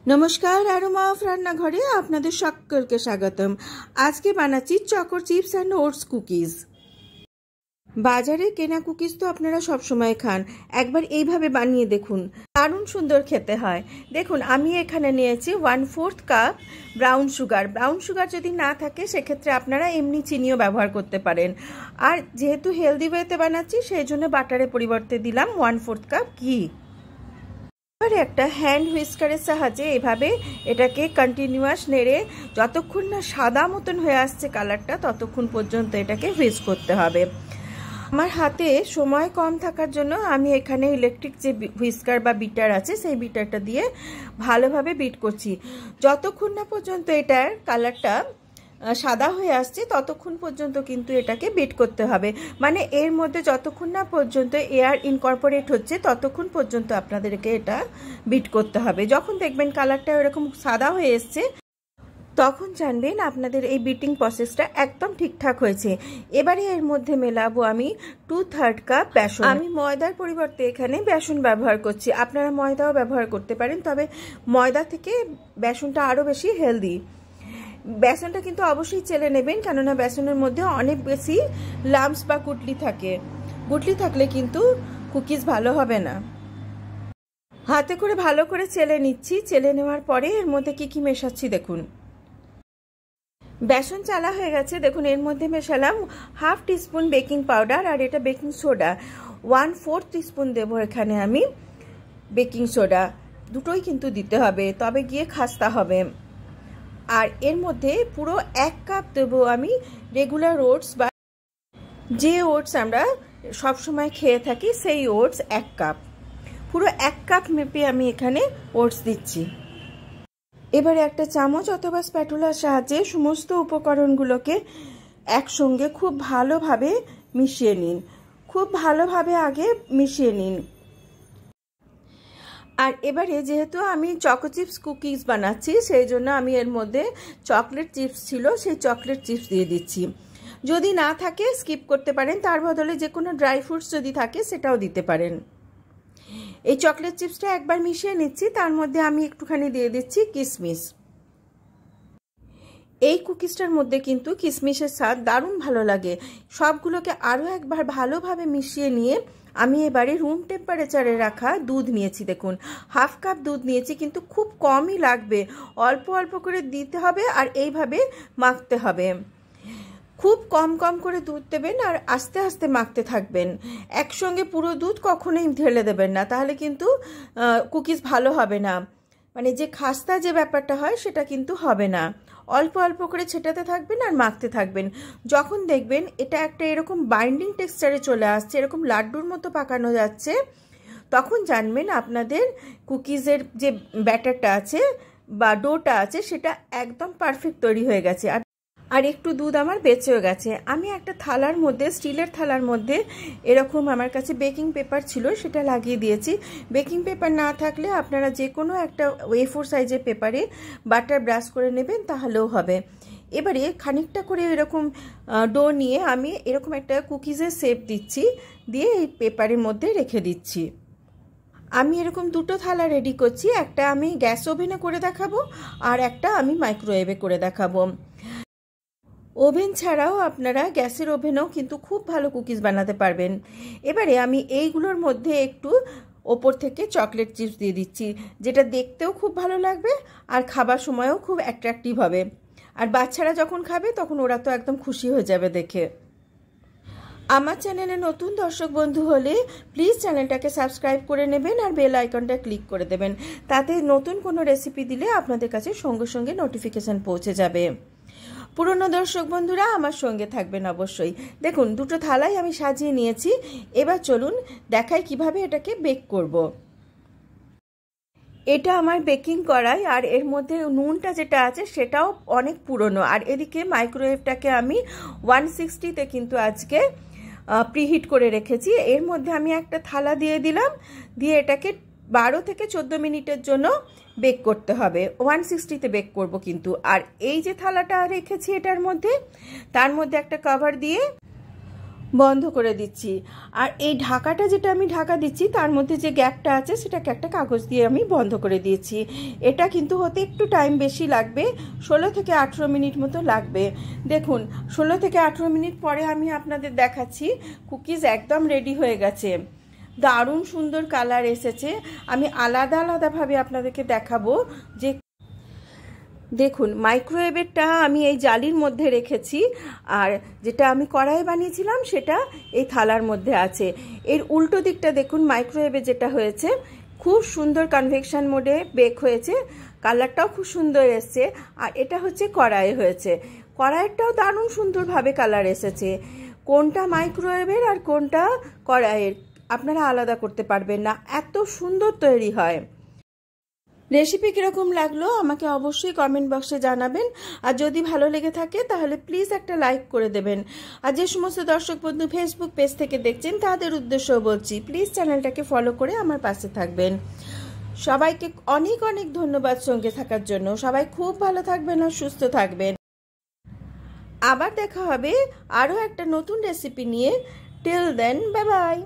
नमस्कार aroma of रान्नाघरे आपनादेर सकलके स्वागतम। आज के बानाচ্ছি चकोर चिप्स एंड ओट्स कुकिज। बाजारे केना कुकिज तो आपनारा सब समय खान, एकबार এইভাবে বানিয়ে দেখুন, দারুণ সুন্দর খেতে হয়। দেখুন আমি এখানে নিয়েছি 1/4 cup brown sugar. Brown sugar যদি না থাকে সেক্ষেত্রে আপনারা এমনি চিনিও ব্যবহার করতে পারেন। আর যেহেতু হেলদি ওয়েতে বানাচ্ছি সেই জন্য বাটারের পরিবর্তে দিলাম 1/4 কাপ ঘি। আর একটা হ্যান্ড হুইস্কারের সাহায্যে এভাবে এটাকে কন্টিনিউয়াস নেড়ে যতক্ষণ না সাদা মতন হয়ে আসছে কালারটা ততক্ষণ পর্যন্ত এটাকে হুইস্ক করতে হবে। আমার হাতে সময় কম থাকার জন্য আমি এখানে ইলেকট্রিক যে হুইস্কার বা বিটার আছে সেই বিটারটা দিয়ে ভালোভাবে বিট করছি। যতক্ষণ না পর্যন্ত এটার কালারটা সাদা হয়ে আসছে ততক্ষণ পর্যন্ত কিন্তু এটাকে বিট করতে হবে। মানে এর মধ্যে যতক্ষণ না পর্যন্ত এয়ার ইনকর্পোরেট হচ্ছে ততক্ষণ পর্যন্ত আপনাদেরকে এটা বিট করতে হবে। যখন দেখবেন কালারটা এরকম সাদা হয়ে এসছে তখন জানবেন আপনাদের এই বিটিং প্রসেসটা একদম ঠিকঠাক হয়েছে। এবারে এর মধ্যে মেলাবো আমি 2/3 কাপ বেসন। আমি ময়দার পরিবর্তে এখানে বেসন ব্যবহার করছি। আপনারা ময়দাও ব্যবহার করতে পারেন, তবে ময়দা থেকে বেসনটা আরও বেশি হেলদি। বেসনটা কিন্তু অবশ্যই চেলে নেবেন, কেননা বেসনের মধ্যে অনেক বেশি লাম্পস বা গুটলি থাকে। গুটলি থাকলে কিন্তু কুকিজ ভালো হবে না। হাতে করে ভালো করে চেলে নিচ্ছি। চেলে নেওয়ার পরে এর মধ্যে কি মেশাচ্ছি দেখুন। বেসন চালা হয়ে গেছে। দেখুন এর মধ্যে মেশালাম 1/2 টিস্পুন বেকিং পাউডার, আর এটা বেকিং সোডা 1/4 টিস্পুন দেবো এখানে আমি বেকিং সোডা। দুটোই কিন্তু দিতে হবে, তবে গিয়ে খাস্তা হবে। আর এর মধ্যে পুরো 1 কাপ দেবো আমি রেগুলার ওটস, বা যে ওটস আমরা সবসময় খেয়ে থাকি সেই ওটস 1 কাপ। পুরো 1 কাপ মেপে আমি এখানে ওটস দিচ্ছি। এবারে একটা চামচ অথবা স্প্যাটুলার সাহায্যে সমস্ত উপকরণগুলোকে একসঙ্গে খুব ভালোভাবে মিশিয়ে নিন। খুব ভালোভাবে আগে মিশিয়ে নিন। আর এবারে যেহেতু আমি চকো চিপস কুকিজ বানাচ্ছি সেই জন্য আমি এর মধ্যে চকলেট চিপস ছিল সেই চকলেট চিপস দিয়ে দিচ্ছি। যদি না থাকে স্কিপ করতে পারেন, তার বদলে যে কোনো ড্রাই ফ্রুটস যদি থাকে সেটাও দিতে পারেন। এই চকলেট চিপসটা একবার মিশিয়ে নিচ্ছি। তার মধ্যে আমি একটুখানি দিয়ে দিচ্ছি কিশমিশ। এই কুকিজটার মধ্যে কিন্তু কিশমিশের স্বাদ দারুণ ভালো লাগে। সবগুলোকে আরও একবার ভালোভাবে মিশিয়ে নিয়ে আমি এবারে রুম টেম্পারেচারে রাখা দুধ নিয়েছি। দেখুন 1/2 কাপ দুধ নিয়েছি, কিন্তু খুব কমই লাগবে। অল্প অল্প করে দিতে হবে আর এইভাবে মাখতে হবে। খুব কম কম করে দুধ দেবেন আর আস্তে আস্তে মাখতে থাকবেন। একসঙ্গে পুরো দুধ কখনোই ঢেলে দেবেন না, তাহলে কিন্তু কুকিজ ভালো হবে না। মানে যে খাস্তা যে ব্যাপারটা হয় সেটা কিন্তু হবে না। অল্প অল্প করে ছেটাতে থাকবেন আর মাখতে থাকবেন। যখন দেখবেন এটা একটা এরকম বাইন্ডিং টেক্সচারে চলে আসছে, এরকম লাড্ডুর মতো পাকানো যাচ্ছে, তখন জানবেন আপনাদের কুকিজের যে ব্যাটারটা আছে বা ডোটা আছে সেটা একদম পারফেক্ট তৈরি হয়ে গেছে। আর একটু দুধ আমার বেঁচেও গেছে। আমি একটা থালার মধ্যে, স্টিলের থালার মধ্যে এরকম আমার কাছে বেকিং পেপার ছিল সেটা লাগিয়ে দিয়েছি। বেকিং পেপার না থাকলে আপনারা যে কোনো একটা A4 সাইজের পেপারে বাটার ব্রাশ করে নেবেন, তাহলেও হবে। এবারে খানিকটা করে এরকম ডো নিয়ে আমি এরকম একটা কুকিজের শেপ দিচ্ছি, দিয়ে এই পেপারের মধ্যে রেখে দিচ্ছি। আমি এরকম দুটো থালা রেডি করছি। একটা আমি গ্যাস ওভেনে করে দেখাবো আর একটা আমি মাইক্রোওয়েভে করে দেখাবো। ওভেন ছাড়াও আপনারা গ্যাসের ওভেনেও কিন্তু খুব ভালো কুকিজ বানাতে পারবেন। এবারে আমি এইগুলোর মধ্যে একটু ওপর থেকে চকলেট চিপস দিয়ে দিচ্ছি, যেটা দেখতেও খুব ভালো লাগবে আর খাবার সময়ও খুব অ্যাট্রাকটিভ হবে। আর বাচ্চারা যখন খাবে তখন ওরা তো একদম খুশি হয়ে যাবে দেখে। আমার চ্যানেলে নতুন দর্শক বন্ধু হলে প্লিজ চ্যানেলটাকে সাবস্ক্রাইব করে নেবেন আর বেল আইকনটা ক্লিক করে দেবেন। তাতে নতুন কোনো রেসিপি দিলে আপনাদের কাছে সঙ্গে সঙ্গে নোটিফিকেশান পৌঁছে যাবে। পুরনো দর্শক বন্ধুরা আমার সঙ্গে থাকবেন অবশ্যই। দেখুন দুটো থালাই আমি সাজিয়ে নিয়েছি। এবার চলুন দেখাই কিভাবে এটাকে বেক করব। এটা আমার বেকিং কড়াই, আর এর মধ্যে নুনটা যেটা আছে সেটাও অনেক পুরনো। আর এদিকে মাইক্রোওয়েভটাকে আমি 160-তে কিন্তু আজকে প্রিহিট করে রেখেছি। এর মধ্যে আমি একটা থালা দিয়ে দিলাম, দিয়ে এটাকে 12 থেকে 14 মিনিটের জন্য বেক করতে হবে। 160-তে বেক করব কিন্তু। আর এই যে থালাটা রেখেছি এটার মধ্যে, তার মধ্যে একটা কভার দিয়ে বন্ধ করে দিচ্ছি। আর এই ঢাকাটা যেটা আমি ঢাকা দিচ্ছি তার মধ্যে যে গ্যাপটা আছে সেটাকে একটা কাগজ দিয়ে আমি বন্ধ করে দিয়েছি। এটা কিন্তু হতে একটু টাইম বেশি লাগবে, 16 থেকে 18 মিনিট মতো লাগবে। দেখুন 16 থেকে 18 মিনিট পরে আমি আপনাদের দেখাচ্ছি কুকিজ একদম রেডি হয়ে গেছে, দারুণ সুন্দর কালার এসেছে। আমি আলাদা আলাদাভাবে আপনাদেরকে দেখাবো যে দেখুন মাইক্রোওয়েভেরটা আমি এই জালির মধ্যে রেখেছি, আর যেটা আমি কড়াই বানিয়েছিলাম সেটা এই থালার মধ্যে আছে। এর উল্টো দিকটা দেখুন মাইক্রোওয়েভে যেটা হয়েছে, খুব সুন্দর কনভেকশন মোডে বেক হয়েছে, কালারটাও খুব সুন্দর এসছে। আর এটা হচ্ছে কড়াইয়ে হয়েছে, কড়াইয়েরটাও দারুণ সুন্দরভাবে কালার এসেছে। কোনটা মাইক্রোওয়েভের আর কোনটা কড়াইয়ের আপনারা আলাদা করতে পারবেন না, এত সুন্দর তৈরি হয়। রেসিপি কীরকম লাগলো আমাকে অবশ্যই কমেন্ট বক্সে জানাবেন, আর যদি ভালো লেগে থাকে তাহলে প্লিজ একটা লাইক করে দেবেন। আর যে সমস্ত দর্শক বন্ধু ফেসবুক পেজ থেকে দেখছেন তাদের উদ্দেশ্যও বলছি, প্লিজ চ্যানেলটাকে ফলো করে আমার পাশে থাকবেন। সবাইকে অনেক অনেক ধন্যবাদ সঙ্গে থাকার জন্য। সবাই খুব ভালো থাকবেন আর সুস্থ থাকবেন। আবার দেখা হবে আরও একটা নতুন রেসিপি নিয়ে। Till then, bye by.